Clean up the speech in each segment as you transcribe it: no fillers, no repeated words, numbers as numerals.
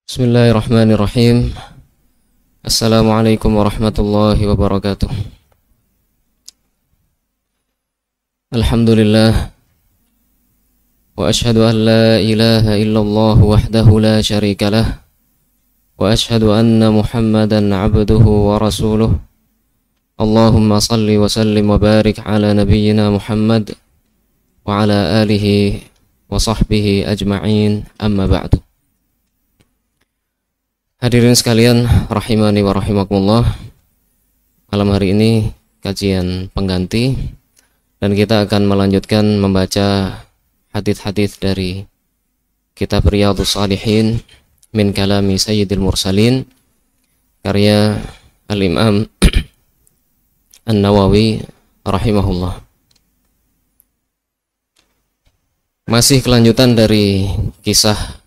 Bismillahirrahmanirrahim. Assalamualaikum warahmatullahi wabarakatuh. Alhamdulillah. Wa ashhadu an la ilaha illallah wahdahu la syarika lah. Wa ashhadu anna Muhammadan abduhu wa rasuluh. Allahumma salli wa sallim wa barik ala nabiyyina Muhammad wa ala alihi wa sahbihi ajma'in, amma ba'du. Hadirin sekalian, rahimani wa rahimakumullah. Malam hari ini kajian pengganti, dan kita akan melanjutkan membaca hadits-hadits dari kitab Riyadhus Shalihin min kalami Sayyidil Mursalin, karya Al-Imam An-Nawawi rahimahullah. Masih kelanjutan dari kisah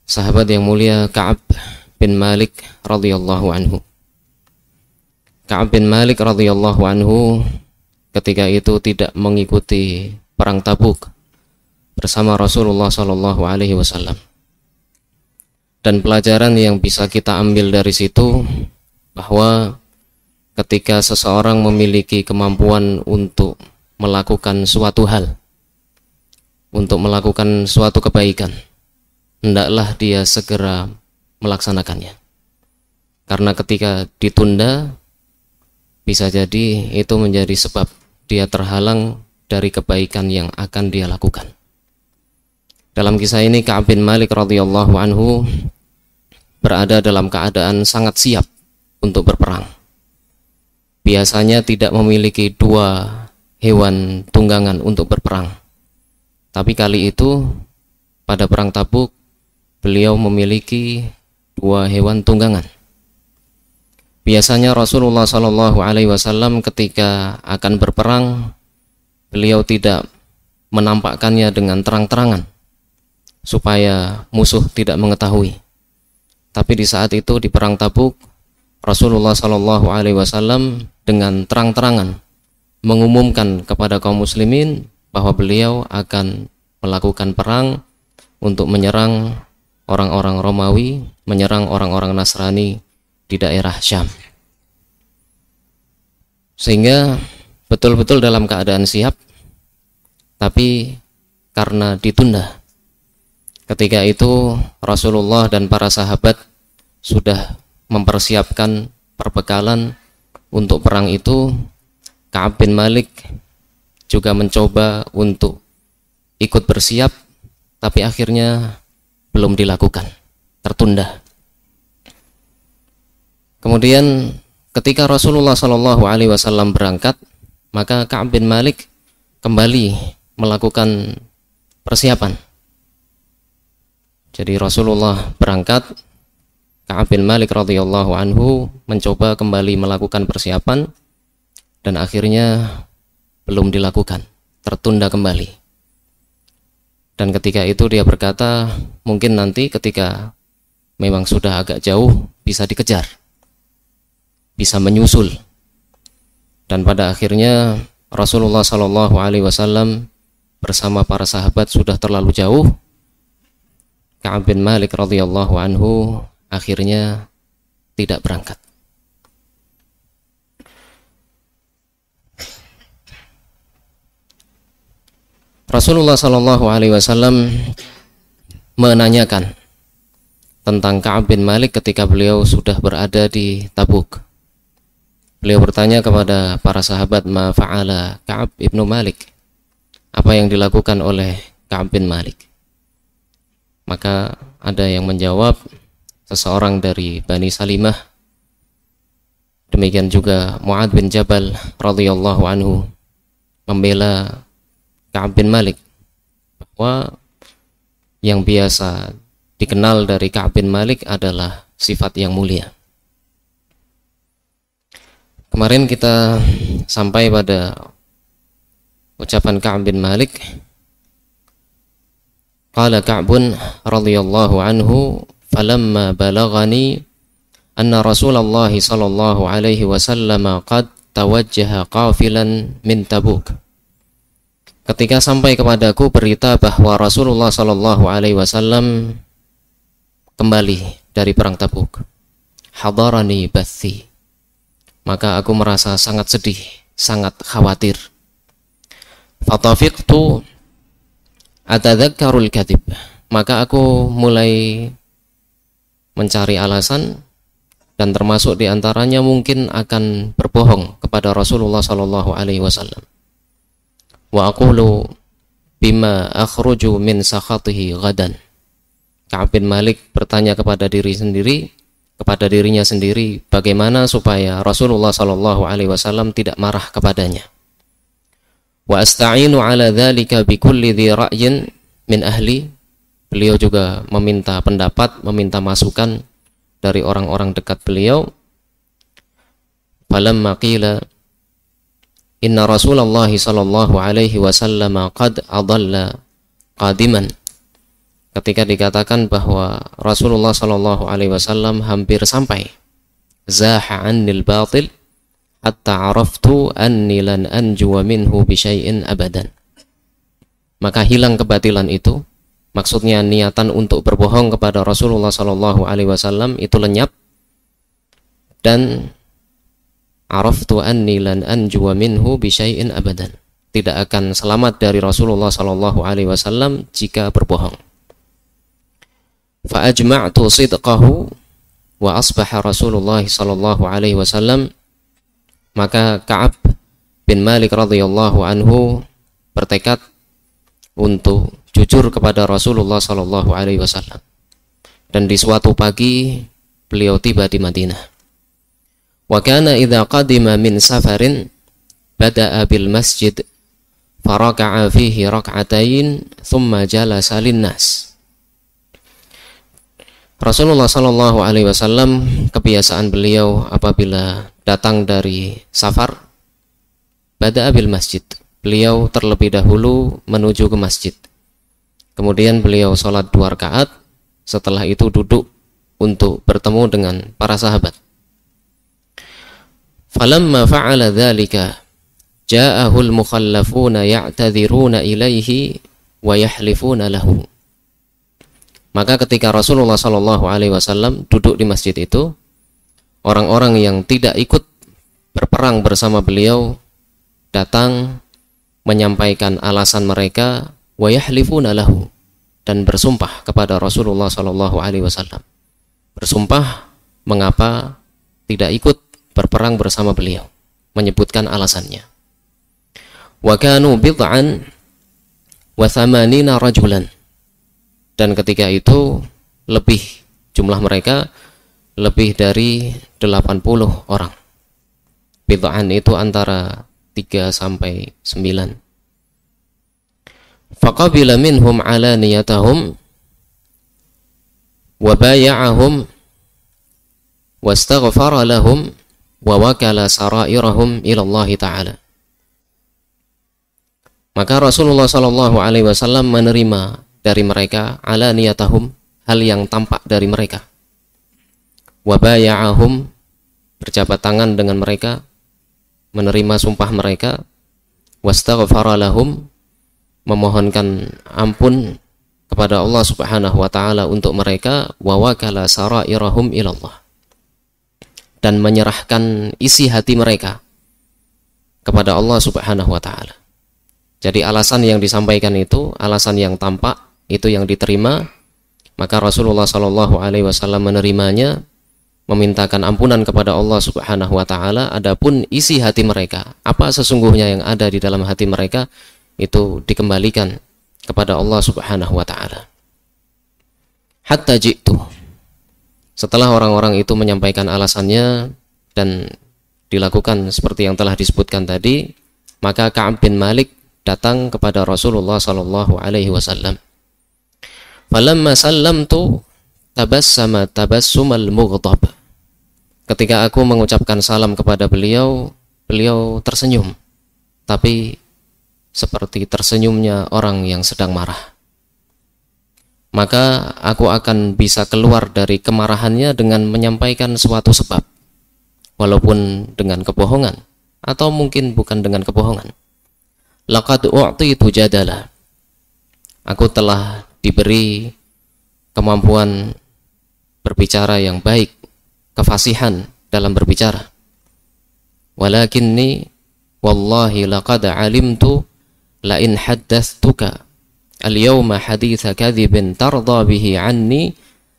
sahabat yang mulia Ka'ab bin Malik radhiyallahu anhu. Ka'ab bin Malik radhiyallahu anhu ketika itu tidak mengikuti perang Tabuk bersama Rasulullah sallallahu alaihi wasallam. Dan pelajaran yang bisa kita ambil dari situ bahwa ketika seseorang memiliki kemampuan untuk melakukan suatu hal, untuk melakukan suatu kebaikan, hendaklah dia segera melaksanakannya. Karena ketika ditunda, bisa jadi itu menjadi sebab dia terhalang dari kebaikan yang akan dia lakukan. Dalam kisah ini Ka'ab bin Malik radhiyallahu anhu berada dalam keadaan sangat siap untuk berperang. Biasanya tidak memiliki dua hewan tunggangan untuk berperang, tapi kali itu pada perang Tabuk beliau memiliki dua hewan tunggangan. Biasanya Rasulullah Shallallahu Alaihi Wasallam ketika akan berperang, beliau tidak menampakkannya dengan terang-terangan supaya musuh tidak mengetahui. Tapi di saat itu di perang Tabuk, Rasulullah Shallallahu Alaihi Wasallam dengan terang-terangan mengumumkan kepada kaum muslimin bahwa beliau akan melakukan perang untuk menyerang orang-orang Romawi, menyerang orang-orang Nasrani di daerah Syam. Sehingga betul-betul dalam keadaan siap, tapi karena ditunda. Ketika itu Rasulullah dan para sahabat sudah mempersiapkan perbekalan untuk perang itu. Ka'ab bin Malik juga mencoba untuk ikut bersiap, tapi akhirnya belum dilakukan, tertunda. Kemudian ketika Rasulullah Shallallahu Alaihi Wasallam berangkat, maka Ka'ab bin Malik kembali melakukan persiapan. Jadi Rasulullah berangkat, Ka'ab bin Malik radhiyallahu anhu mencoba kembali melakukan persiapan, dan akhirnya belum dilakukan, tertunda kembali. Dan ketika itu dia berkata, mungkin nanti ketika memang sudah agak jauh bisa dikejar, bisa menyusul. Dan pada akhirnya Rasulullah Shallallahu Alaihi Wasallam bersama para sahabat sudah terlalu jauh. Ka'ab bin Malik radhiyallahu anhu akhirnya tidak berangkat. Rasulullah Shallallahu Alaihi Wasallam menanyakan tentang Ka'ab bin Malik ketika beliau sudah berada di Tabuk. Beliau bertanya kepada para sahabat, ma fa'ala Ka'ab ibnu Malik, apa yang dilakukan oleh Ka'ab bin Malik? Maka ada yang menjawab, seseorang dari Bani Salimah. Demikian juga Mu'adz bin Jabal radhiyallahu anhu membela Ka'ab bin Malik, bahwa yang biasa dikenal dari Ka'ab bin Malik adalah sifat yang mulia. Kemarin kita sampai pada ucapan Ka'ab bin Malik, qala Ka'bun radhiyallahu anhu, falamma balaghani anna Rasulullah sallallahu alaihi wasallam qad tawajjaha qafilan min Tabuk. Ketika sampai kepadaku berita bahwa Rasulullah sallallahu alaihi wasallam kembali dari perang Tabuk. Hadarani bathi. Maka aku merasa sangat sedih, sangat khawatir. Fatafiqtu atadzakkarul kadhib. Maka aku mulai mencari alasan, dan termasuk diantaranya mungkin akan berbohong kepada Rasulullah sallallahu alaihi wasallam. Wa aqulu bima akhruju min sakhatihi ghadan. Ka'ab bin Malik bertanya kepada dirinya sendiri, bagaimana supaya Rasulullah sallallahu alaihi wasallam tidak marah kepadanya. Wa asta'inu ala dzalika bi kulli dhi ra'yin min ahli. Beliau juga meminta pendapat, meminta masukan dari orang-orang dekat beliau. Falamma qila inna Rasulullah sallallahu alaihi wasallam qad adalla qadiman. Ketika dikatakan bahwa Rasulullah sallallahu alaihi wasallam hampir sampai, zaha annil batil hatta araftu anni lan anjuwa minhu bi syai'in abadan. Maka hilang kebatilan itu, maksudnya niatan untuk berbohong kepada Rasulullah sallallahu alaihi wasallam itu lenyap, dan araftu anni lan anjuwa minhu bi syai'in abadan. Tidak akan selamat dari Rasulullah sallallahu alaihi wasallam jika berbohong. Fa ajma'tu sidqahu wa asbaha Rasulullah sallallahu alaihi wasallam. Maka Ka'ab bin Malik radhiyallahu anhu bertekad untuk jujur kepada Rasulullah sallallahu alaihi wasallam. Dan di suatu pagi beliau tiba di Madinah. Wa kana idza qadima min safarin bada'a bil masjid faraka'a fihi rak'atain thumma jalasa linnas. Rasulullah sallallahu alaihi wasallam, kebiasaan beliau apabila datang dari safar, bada'a bil masjid, beliau terlebih dahulu menuju ke masjid. Kemudian beliau sholat 2 rakaat, setelah itu duduk untuk bertemu dengan para sahabat. Falamma fa'ala dzalika ja'ahul mukhallafuna ya'tadhiruna ilaihi wa yahlifuna lahu. Maka ketika Rasulullah sallallahu alaihi wasallam duduk di masjid itu, orang-orang yang tidak ikut berperang bersama beliau datang menyampaikan alasan mereka, wa yahlifuna lahu, dan bersumpah kepada Rasulullah sallallahu alaihi wasallam. Bersumpah mengapa tidak ikut berperang bersama beliau, menyebutkan alasannya. Wa kanu bid'an wa thamanina rajulan. Dan ketika itu jumlah mereka lebih dari 80 orang. Bid'an itu antara 3 sampai 9. Faqabila minhum alaniyatahum wa bay'ahum wastaghfara lahum wa wakala sarairahum ila Allah Ta'ala. Maka Rasulullah sallallahu alaihi wasallam menerima dari mereka alaniyatahum, hal yang tampak dari mereka. Wa bay'ahum, berjabat tangan dengan mereka, menerima sumpah mereka. Wastaghfara lahum, memohonkan ampun kepada Allah Subhanahu wa taala untuk mereka. Wa wakala sarairahum ilallah, dan menyerahkan isi hati mereka kepada Allah Subhanahu wa taala. Jadi alasan yang disampaikan itu, alasan yang tampak, itu yang diterima. Maka Rasulullah sallallahu alaihi wasallam menerimanya, memintakan ampunan kepada Allah Subhanahu wa taala. Adapun isi hati mereka, apa sesungguhnya yang ada di dalam hati mereka, itu dikembalikan kepada Allah Subhanahu wa taala. Hatta ji'tu, setelah orang-orang itu menyampaikan alasannya dan dilakukan seperti yang telah disebutkan tadi, maka Ka'ab bin Malik datang kepada Rasulullah sallallahu alaihi wasallam. Falamma sallamtu tabassama tabassumal mughdab. Ketika aku mengucapkan salam kepada beliau, beliau tersenyum, tapi seperti tersenyumnya orang yang sedang marah. Maka aku akan bisa keluar dari kemarahannya dengan menyampaikan suatu sebab, walaupun dengan kebohongan, atau mungkin bukan dengan kebohongan. Laqad u'titu jadala, aku telah diberi kemampuan berbicara yang baik, kefasihan dalam berbicara. Walakinni wallahi laqad alimtu la in haddathtuka al-yawma haditha kadhibin tarda bihi anni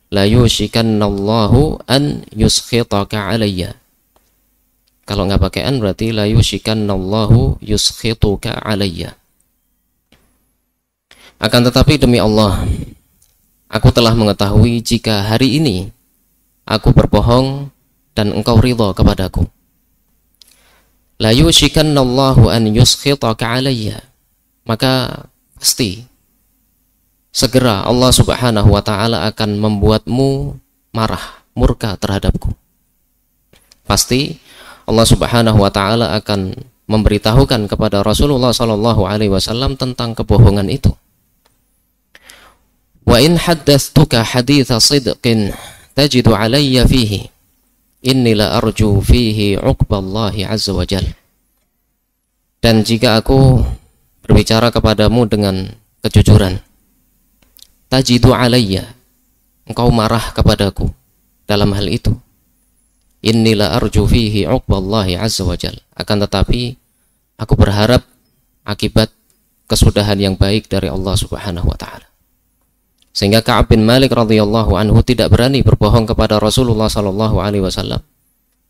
la yushikanna Allahu an yuskhitaka alayya. Kalau nggak pakai an berarti la yushikanna Allahu yuskhituka alayya. Akan tetapi demi Allah, aku telah mengetahui jika hari ini aku berbohong dan engkau ridha kepadaku. La yushikanna Allahu an yuskhitaka alayya. Maka pasti segera Allah Subhanahu wa taala akan membuatmu marah, murka terhadapku. Pasti Allah Subhanahu wa taala akan memberitahukan kepada Rasulullah sallallahu alaihi wasallam tentang kebohongan itu. Wa in haddathtuka haditha sidqin tajidu alayya fihi inni la arju fihi uqballahi azza wa jalla. Dan jika aku berbicara kepadamu dengan kejujuran, tajidu alayya, engkau marah kepadaku dalam hal itu, inni la arju fihi uqballahi azza wa jalla. Akan tetapi aku berharap akibat kesudahan yang baik dari Allah Subhanahu wa taala. Sehingga Ka'ab bin Malik radhiyallahu anhu tidak berani berbohong kepada Rasulullah sallallahu alaihi wasallam,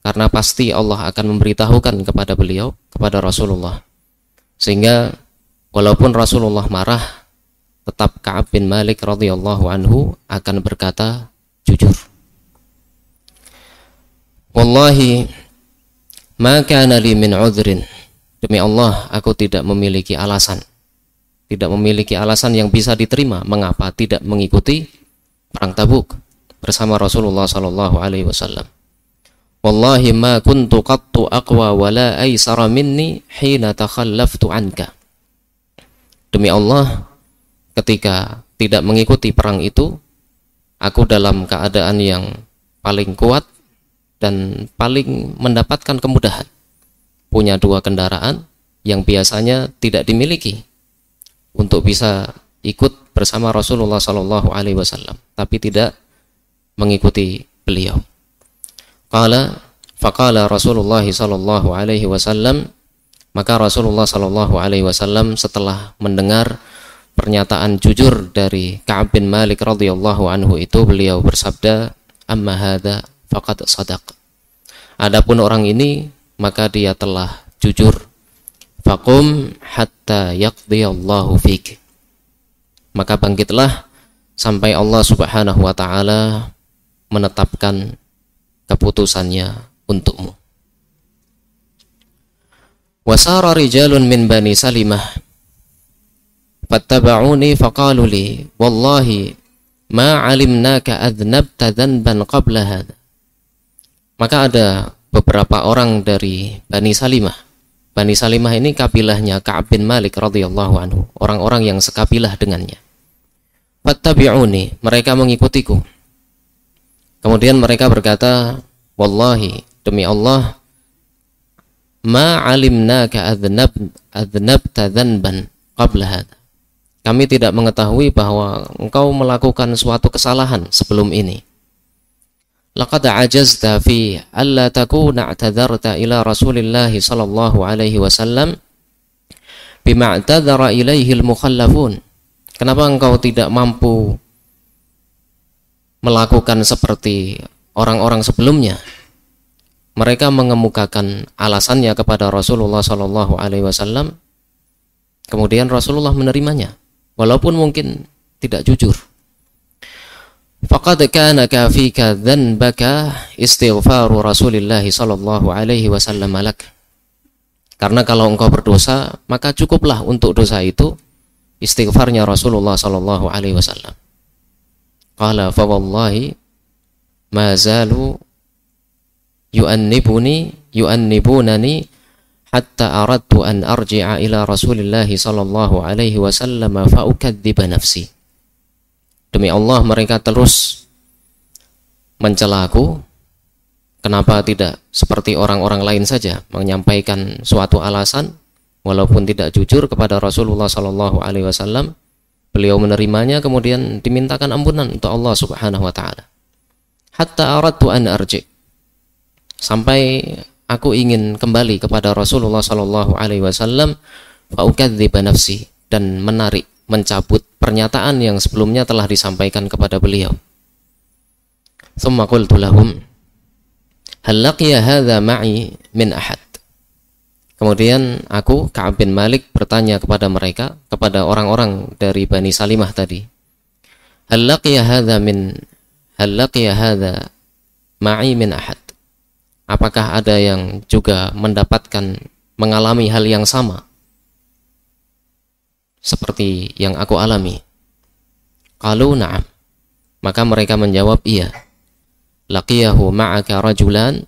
karena pasti Allah akan memberitahukan kepada beliau, kepada Rasulullah. Sehingga walaupun Rasulullah marah, tetap Ka'ab bin Malik radhiyallahu anhu akan berkata jujur. Wallahi ma kana li min udhrin. Demi Allah, aku tidak memiliki alasan. Tidak memiliki alasan yang bisa diterima mengapa tidak mengikuti perang Tabuk bersama Rasulullah sallallahu alaihi wasallam. Wallahi ma kuntu qattu aqwa wala aysara minni hina takhallaftu anka. Demi Allah, ketika tidak mengikuti perang itu, aku dalam keadaan yang paling kuat dan paling mendapatkan kemudahan. Punya 2 kendaraan yang biasanya tidak dimiliki untuk bisa ikut bersama Rasulullah sallallahu alaihi wasallam, tapi tidak mengikuti beliau. Faqala Rasulullah sallallahu alaihi wasallam, maka Rasulullah sallallahu alaihi wasallam setelah mendengar pernyataan jujur dari Ka'ab bin Malik radhiyallahu anhu itu, beliau bersabda, amma hadza faqad sadaq. Adapun orang ini maka dia telah jujur. Faqum hatta yaqdiyallahu fik. Maka bangkitlah sampai Allah Subhanahu wa taala menetapkan keputusannya untukmu. Wasara rijalun min bani Salimah fattaba'uni faqalu li wallahi ma 'alimnaka adnabta dhanban qabla hadha. Maka ada beberapa orang dari Bani Salimah. Bani Salimah ini kabilahnya Ka'ab bin Malik radhiyallahu anhu, orang-orang yang sekabilah dengannya. Fattabi'uni, mereka mengikutiku. Kemudian mereka berkata, wallahi, demi Allah, ma 'alimnaka adnabta dhanban qabla hadha. Kami tidak mengetahui bahwa engkau melakukan suatu kesalahan sebelum ini. Laqad ajazta fi alla takuna i'tadharta ila Rasulillah sallallahu alaihi wasallam bima i'tadhara ilaihi al-mukhallafun. Kenapa engkau tidak mampu melakukan seperti orang-orang sebelumnya? Mereka mengemukakan alasannya kepada Rasulullah sallallahu alaihi wasallam, kemudian Rasulullah menerimanya walaupun mungkin tidak jujur. Faqad kana kafika dhanbaka istighfaru Rasulillah sallallahu alaihi wasallam lak. Karena kalau engkau berdosa, maka cukuplah untuk dosa itu istighfarnya Rasulullah sallallahu alaihi wasallam. Qala fa wallahi ma zalu yu'annibunani hatta aradtu an arji'a ila Rasulillah sallallahu alaihi wasallam fa ukadziba nafsi. Demi Allah, mereka terus mencelaku. Kenapa tidak seperti orang-orang lain saja menyampaikan suatu alasan walaupun tidak jujur kepada Rasulullah sallallahu alaihi wasallam? Beliau menerimanya, kemudian dimintakan ampunan untuk Allah Subhanahu wa taala. hatta aradtu an arji, sampai aku ingin kembali kepada Rasulullah sallallahu alaihi wasallam, fa ukadziba nafsi, dan mencabut pernyataan yang sebelumnya telah disampaikan kepada beliau. Tsumma qultu lahum hal laqiya hadza ma'i min ahad. Kemudian aku, Ka'ab bin Malik, bertanya kepada mereka, kepada orang-orang dari Bani Salimah tadi, hal laqiya hadza ma'i min ahad, apakah ada yang juga mengalami hal yang sama seperti yang aku alami? Qalu na'am, maka mereka menjawab iya. Laqiyahu ma'aka rajulan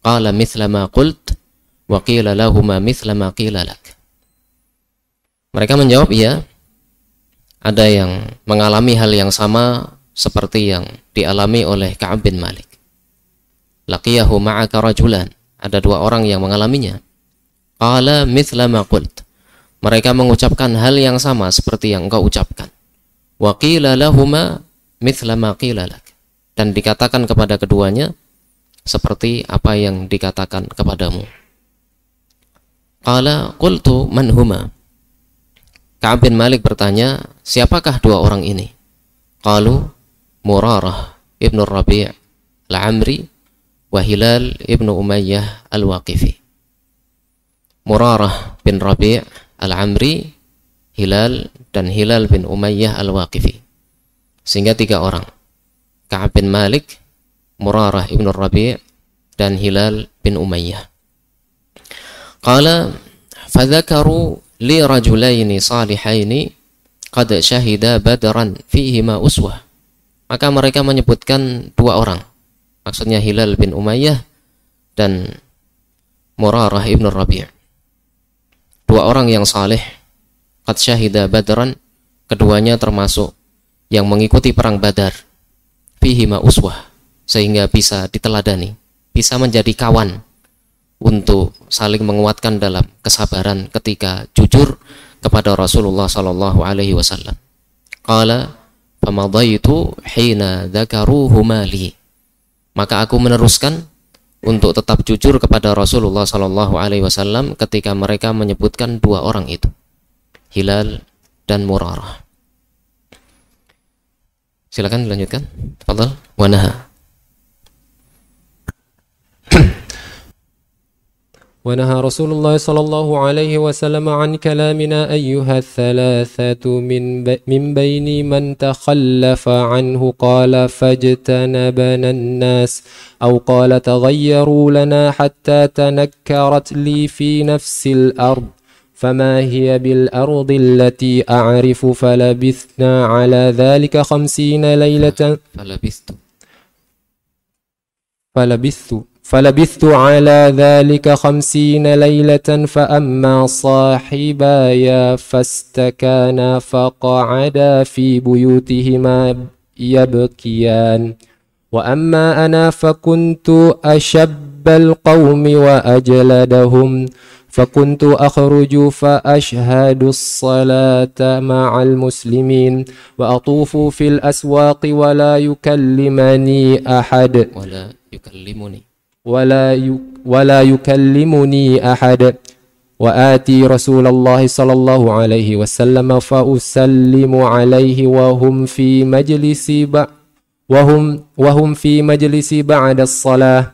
qala mithla ma qult wa qila lahuma mithla ma qila lak. Mereka menjawab iya, ada yang mengalami hal yang sama seperti yang dialami oleh Ka'ab bin Malik. Laqiyahu ma'aka rajulan, ada dua orang yang mengalaminya. Qala mithla ma qult, mereka mengucapkan hal yang sama seperti yang engkau ucapkan. Wa qila lahuma mithla ma qila lak, dan dikatakan kepada keduanya seperti apa yang dikatakan kepadamu. Qala qultu man huma, Ka'ab bin Malik bertanya, siapakah dua orang ini? Qalu Murarah ibnu Rabi' al-Amri wa Hilal ibnu Umayyah al-Waqifi. Murarah bin Rabi' al-Amri, Hilal, dan Hilal bin Umayyah al-Waqifi. Sehingga tiga orang, Ka'ab bin Malik, Murarah ibnu Rabi', dan Hilal bin Umayyah. Qala fadzakaru li rajulaini salihaini qad syahida badran fihima uswah. Maka mereka menyebutkan dua orang, maksudnya Hilal bin Umayyah dan Murarah ibnu Rabi'. Dua orang yang saleh, qad syahida badran, keduanya termasuk yang mengikuti perang Badar, fihima uswah, sehingga bisa diteladani, bisa menjadi kawan untuk saling menguatkan dalam kesabaran ketika jujur kepada Rasulullah sallallahu alaihi wasallam. Qala famadaitu hina dzakaruhuma li, maka aku meneruskan untuk tetap jujur kepada Rasulullah sallallahu alaihi wasallam ketika mereka menyebutkan dua orang itu, Hilal dan Murarah. Silakan dilanjutkan. Tafadhal. Wa naha. ونهى رسول الله صلى الله عليه وسلم عن كلامنا أيها الثلاثة من بين من تخلف عنه قال فاجتنبنا الناس أو قال تغيروا لنا حتى تنكرت لي في نفس الأرض فما هي بالأرض التي أعرف فلبثنا على ذلك 50 ليلة فلبثت على ذلك 50 ليلة فأما صاحباي فاستكانا فقعدا في بيوتهما يبكيان وأما أنا فكنت أشب القوم وأجلدهم فكنت أخرج فأشهد الصلاة مع المسلمين وأطوف في الأسواق ولا يكلمني أحد ولا يكلمني أحد وآتي رسول الله صلى الله عليه وسلم فأسلم عليه وهم في مجلس بعد الصلاة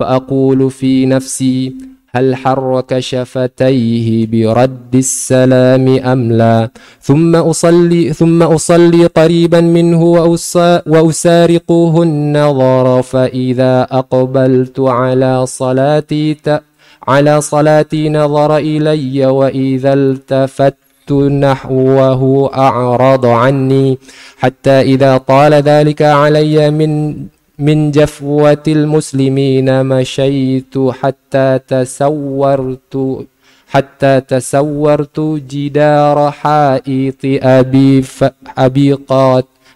فأقول في نفسي هل حرك شفتيه برد السلام أم لا ثم أصلي قريبا منه وأسارقه النظر فإذا أقبلت على صلاتي نظر إلي وإذا التفت نحوه أعرض عني حتى إذا طال ذلك علي من جفوة المسلمين مشيت حتى تسورت جدار حائط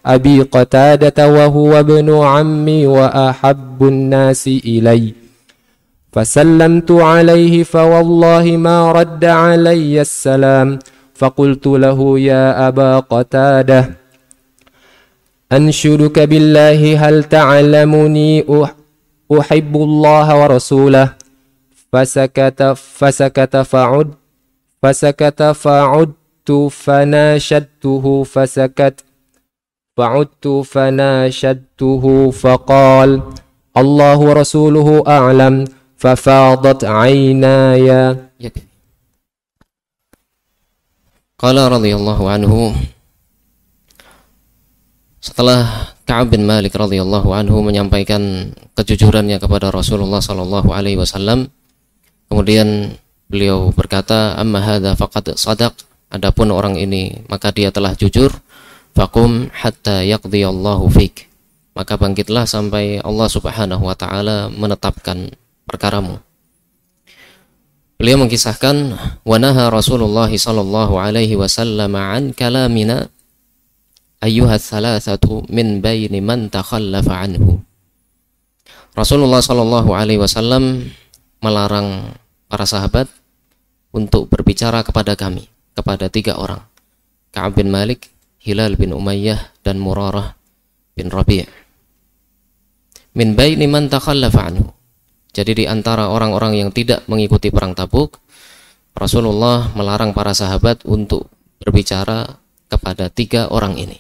أبي قتادة وهو ابن عمي وأحب الناس إلي فسلمت عليه فوالله ما رد علي السلام فقلت له يا أبا قتادة أنشدك بالله هل تعلمني أحب الله ورسوله فسكت فعدت فناشدته فناشدته فقال الله ورسوله أعلم ففاضت عيناي. قال رضي الله عنه, setelah Ka'ab bin Malik radhiyallahu anhu menyampaikan kejujurannya kepada Rasulullah sallallahu alaihi wasallam, kemudian beliau berkata, amma hadza faqad sadaq, adapun orang ini maka dia telah jujur, faqum hatta yaqdiyallahu fik, maka bangkitlah sampai Allah Subhanahu wa taala menetapkan perkaramu. Beliau mengisahkan, wa naha Rasulullah sallallahu alaihi wasallam an kalamina ayyuha thalathatu min baini man takhallafa anhu. Rasulullah sallallahu alaihi wasallam melarang para sahabat untuk berbicara kepada kami, kepada 3 orang, Ka'ab bin Malik, Hilal bin Umayyah, dan Murarah bin Rabi'. Min baini man takhallafa anhu. Jadi di antara orang-orang yang tidak mengikuti perang Tabuk, Rasulullah melarang para sahabat untuk berbicara kepada 3 orang ini.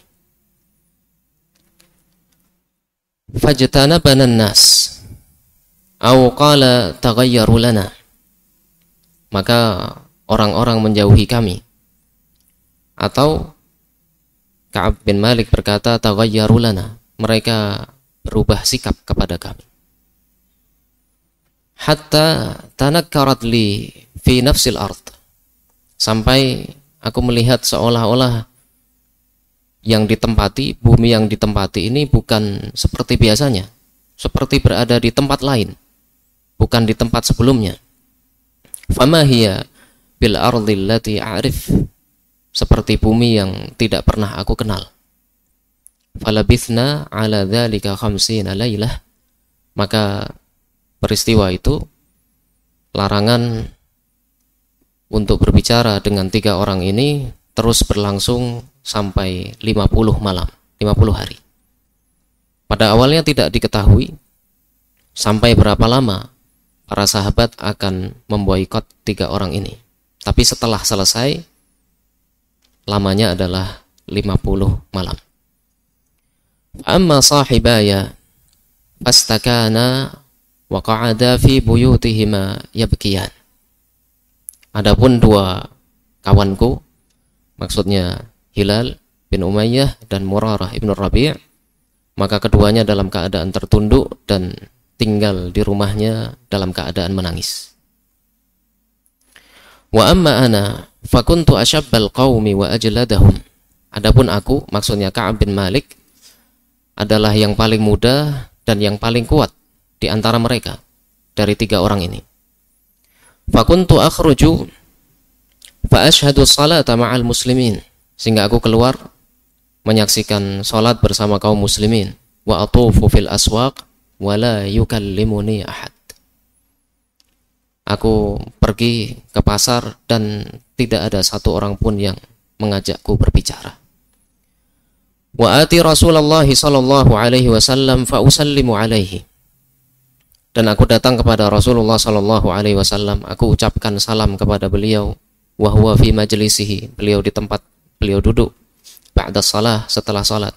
Fajtanabana an-nas aw qala taghayyaru lana, maka orang-orang menjauhi kami, atau Ka'ab bin Malik berkata taghayyaru lana, mereka berubah sikap kepada kami. Hatta tanakkarat li fi nafsil ard, sampai aku melihat seolah-olah yang ditempati, bumi yang ditempati ini bukan seperti biasanya, seperti berada di tempat lain, bukan di tempat sebelumnya. Fama hiya bil ardil lati a'rif, seperti bumi yang tidak pernah aku kenal. Falabithna ala dzalika 50 lailah, maka peristiwa itu, larangan untuk berbicara dengan 3 orang ini terus berlangsung sampai 50 malam, 50 hari. Pada awalnya tidak diketahui sampai berapa lama para sahabat akan memboikot 3 orang ini. Tapi setelah selesai, lamanya adalah 50 malam. Amma sahibaya fastakana wa qa'ada fi buyutihima yabkiyan. Adapun 2 kawanku, maksudnya Hilal bin Umayyah dan Murarah ibn Rabi', maka keduanya dalam keadaan tertunduk dan tinggal di rumahnya dalam keadaan menangis. Wa amma ana fakuntu ashabbal qaumi wa ajladahum. Adapun aku, maksudnya Ka'ab bin Malik, adalah yang paling muda dan yang paling kuat di antara mereka dari 3 orang ini. Fakuntu akhruju fa ashhadu salata ma'al muslimin, sehingga aku keluar menyaksikan salat bersama kaum muslimin. Wa atufu fil aswaq wa la yukallimuni ahad. Aku pergi ke pasar dan tidak ada satu orang pun yang mengajakku berbicara. Wa ati Rasulullah sallallahu alaihi wasallam fa usallimu alaihi. Dan aku datang kepada Rasulullah sallallahu alaihi wasallam, aku ucapkan salam kepada beliau. Wa huwa fi majlisihi, beliau di tempat beliau duduk. Ba'da salah, setelah salat.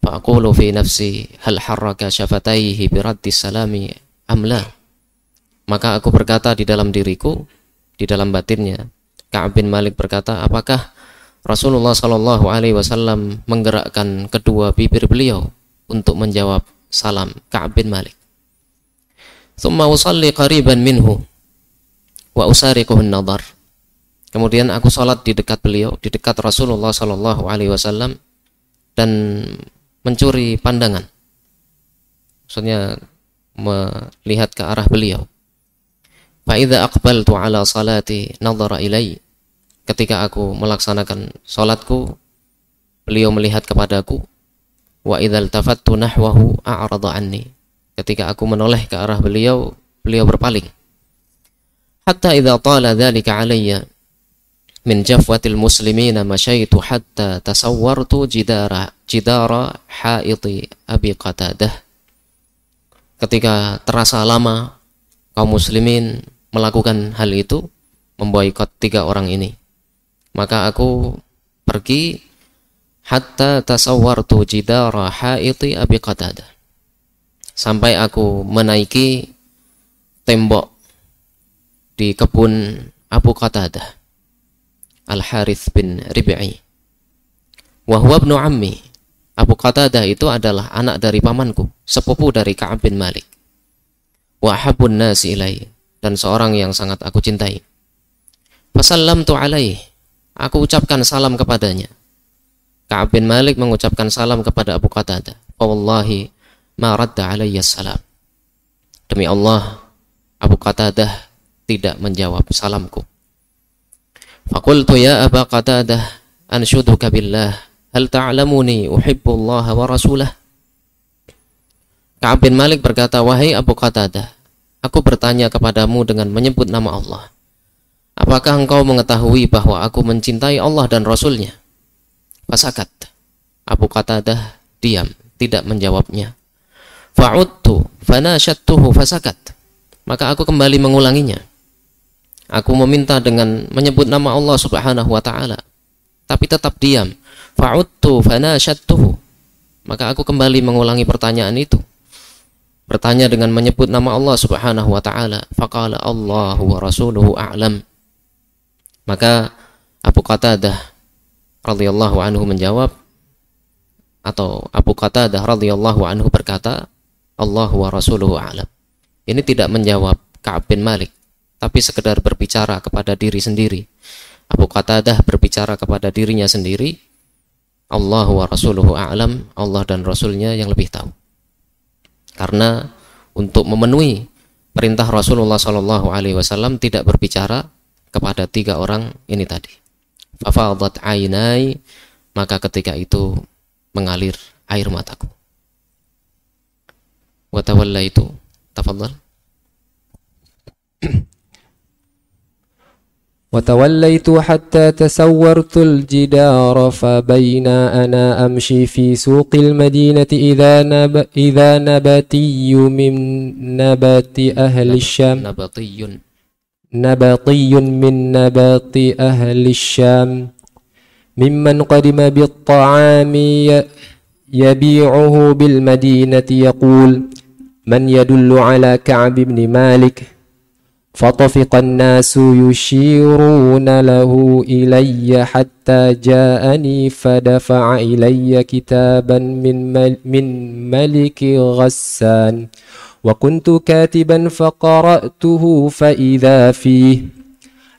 Fa aqulu fi nafsi hal harraka syafataihi bi raddi salami am la. Maka aku berkata di dalam diriku, di dalam batinnya, Ka'ab bin Malik berkata, apakah Rasulullah sallallahu alaihi wasallam menggerakkan kedua bibir beliau untuk menjawab salam Ka'ab bin Malik? Thumma usalli qariban minhu wa usariquhu an-nadhar. Kemudian aku salat di dekat beliau, di dekat Rasulullah sallallahu alaihi wasallam, dan mencuri pandangan. Maksudnya melihat ke arah beliau. Fa idza aqbaltu ala salati nadhara ilai. Ketika aku melaksanakan salatku, beliau melihat kepadaku. Wa idza iltafattu nahwahu a'rada anni. Ketika aku menoleh ke arah beliau, beliau berpaling. Hatta idza tala dzalika alayya min jafwatil muslimina masyaitu hatta tasawwartu jidara haiti Abi Qatadah. Ketika terasa lama kaum muslimin melakukan hal itu, memboikot 3 orang ini, maka aku pergi hatta tasawwartu jidara haiti Abi Qatadah, sampai aku menaiki tembok di kebun Abu Qatadah, Al-Harith bin Rib'i. Wa huwa ibnu ammi. Abu Qatadah itu adalah anak dari pamanku, sepupu dari Ka'ab bin Malik. Wa habbun nasi ilai, dan seorang yang sangat aku cintai. Fasallamtu alaih, aku ucapkan salam kepadanya. Ka'ab bin Malik mengucapkan salam kepada Abu Qatadah. Wallahi ma radda alayya salam. Demi Allah, Abu Qatadah tidak menjawab salamku. Faqultu ya Aba Qatadah, anshuduka billah, hal ta'lamuni uhibbu Allah wa rasulah. Ka'ab bin Malik berkata, wahai Abu Qatadah, aku bertanya kepadamu dengan menyebut nama Allah. Apakah engkau mengetahui bahwa aku mencintai Allah dan Rasulnya? Fasakat. Abu Qatadah diam, tidak menjawabnya. Fa'udtu fanashattuhu fasakat. Maka aku kembali mengulanginya. Aku meminta dengan menyebut nama Allah Subhanahu wa ta'ala, tapi tetap diam. Fa'udtu fanashattuhu. Maka aku kembali mengulangi pertanyaan itu. Bertanya dengan menyebut nama Allah Subhanahu wa ta'ala. Faqala Allahu wa rasuluhu a'lam. Maka Abu Qatadah radhiyallahu anhu menjawab, atau Abu Qatadah radhiyallahu anhu berkata, Allahu wa rasuluhu a'lam. Ini tidak menjawab Ka'ab bin Malik, tapi sekedar berbicara kepada diri sendiri. Abu Qatadah berbicara kepada dirinya sendiri, Allahu wa rasuluhu a'lam, Allah dan Rasulnya yang lebih tahu. Karena untuk memenuhi perintah Rasulullah SAW tidak berbicara kepada 3 orang ini tadi. Fafadat ainai, maka ketika itu mengalir air mataku. Wa tawallaitu, tafadhal. وتوليت حتى تسورت الجدار فبين أنا أمشي في سوق المدينة إذا نبطي من نبات أهل الشام نبطي من نبات أهل الشام ممن قدم بالطعام يبيعه بالمدينة يقول من يدل على كعب بن مالك فطفق الناس يشيرون له إلي حتى جاءني فدفع إلي كتابا من ملك غسان وكنت كاتبا فقرأته فإذا فيه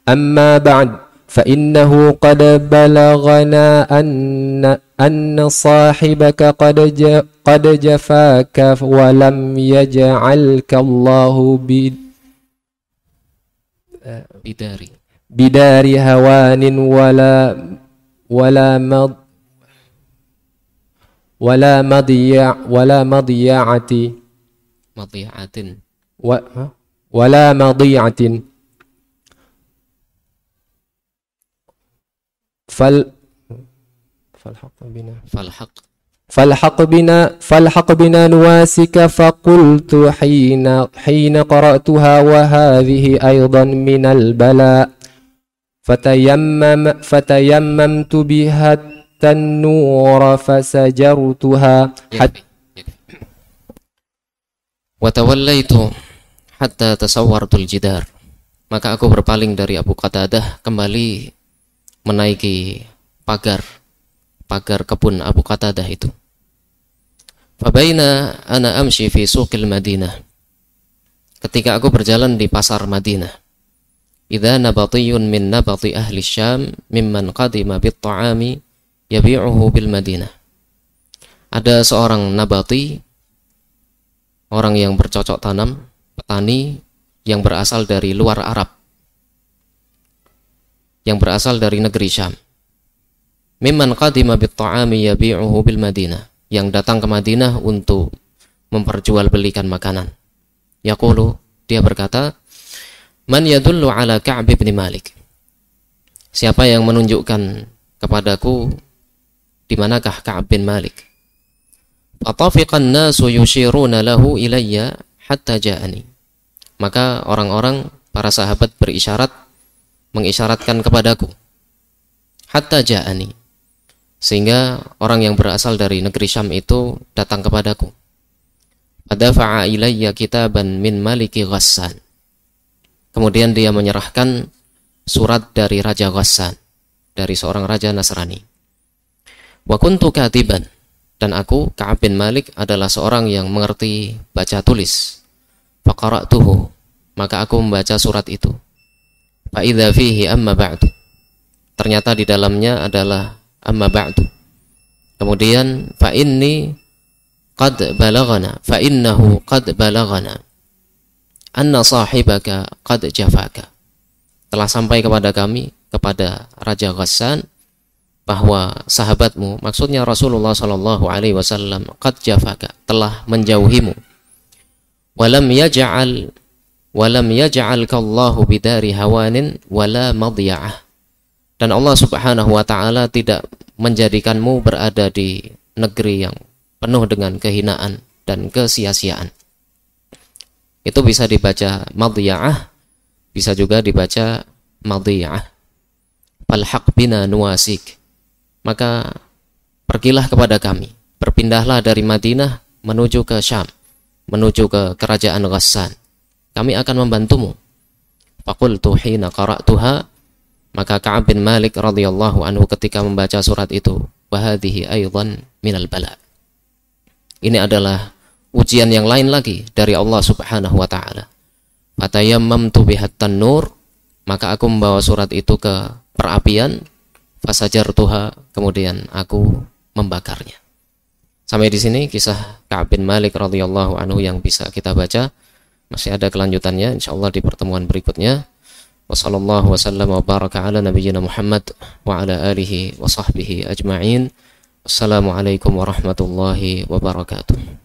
أما بعد فإنه قد بلغنا أن صاحبك قد جفاك ولم يجعلك الله بدار هوان ولا مضيعة فالحق بنا نواسك فقلت حين قرأتها وهذه أيضا من البلاء فتيممت بها التنور فسجرتها وتوليت حتى تصورت الجدار. Maka aku berpaling dari Abu Qatadah, kembali menaiki pagar kebun Abu Qatadah itu. Fabaina ana amshi fi suqil Madinah. Ketika aku berjalan di pasar Madinah. Idza nabatiyun min nabati ahli Syam mimman qadima bit ta'ami yabi'uhu bil Madinah. Ada seorang nabati, orang yang bercocok tanam, petani yang berasal dari luar Arab, yang berasal dari negeri Syam. Mimman qadima bit ta'ami yabi'uhu bil Madinah, yang datang ke Madinah untuk memperjualbelikan makanan. Yaqulu, dia berkata, man yadullu ala Ka'b bin Malik. siapa yang menunjukkan kepadaku di manakah Ka'ab bin Malik? Fatafiqan nasu yushiruna lahu ilayya hatta ja'ani. Maka orang-orang, para sahabat berisyarat, mengisyaratkan kepadaku. Hatta ja'ani. Sehingga orang yang berasal dari negeri Syam itu datang kepadaku. Fadafa'a ilayya kitaban min Maliki Ghassan. Kemudian dia menyerahkan surat dari Raja Ghassan, dari seorang raja Nasrani. Wa kuntu katiban, dan aku, Ka'ab bin Malik, adalah seorang yang mengerti baca tulis. Faqara'tuhu, maka aku membaca surat itu. Fa idza fihi amma ba'du, ternyata di dalamnya adalah amma ba'du. Kemudian fa innahu qad balagana anna sahibaka qad jafaka. Telah sampai kepada kami, kepada Raja Ghassan, bahwa sahabatmu, maksudnya Rasulullah sallallahu alaihi wasallam, qad jafaka, telah menjauhimu. Walam yaj'alka Allahu bidari hawanin wala madiya'ah. Dan Allah Subhanahu wa taala tidak menjadikanmu berada di negeri yang penuh dengan kehinaan dan kesia-siaan. Itu bisa dibaca madiya'ah, bisa juga dibaca madiya'ah. Falhaq bina nuwasik. Maka pergilah kepada kami, berpindahlah dari Madinah menuju ke Syam, menuju ke kerajaan Ghassan. Kami akan membantumu. Faqultu hina qara'tuha, maka Ka'ab bin Malik radhiyallahu anhu ketika membaca surat itu, wa hadhihi aidan minal bala. Ini adalah ujian yang lain lagi dari Allah Subhanahu wa taala. Fatayammamtu bihat tanur, maka aku membawa surat itu ke perapian, fasajartuha, kemudian aku membakarnya. Sampai di sini kisah Ka'ab bin Malik radhiyallahu anhu yang bisa kita baca. Masih ada kelanjutannya insyaallah di pertemuan berikutnya. Wassallallahu wasallam wa baraka ala nabiyyina Muhammad wa ala alihi wa sahbihi ajma'in. Wassalamualaikum warahmatullahi wabarakatuh.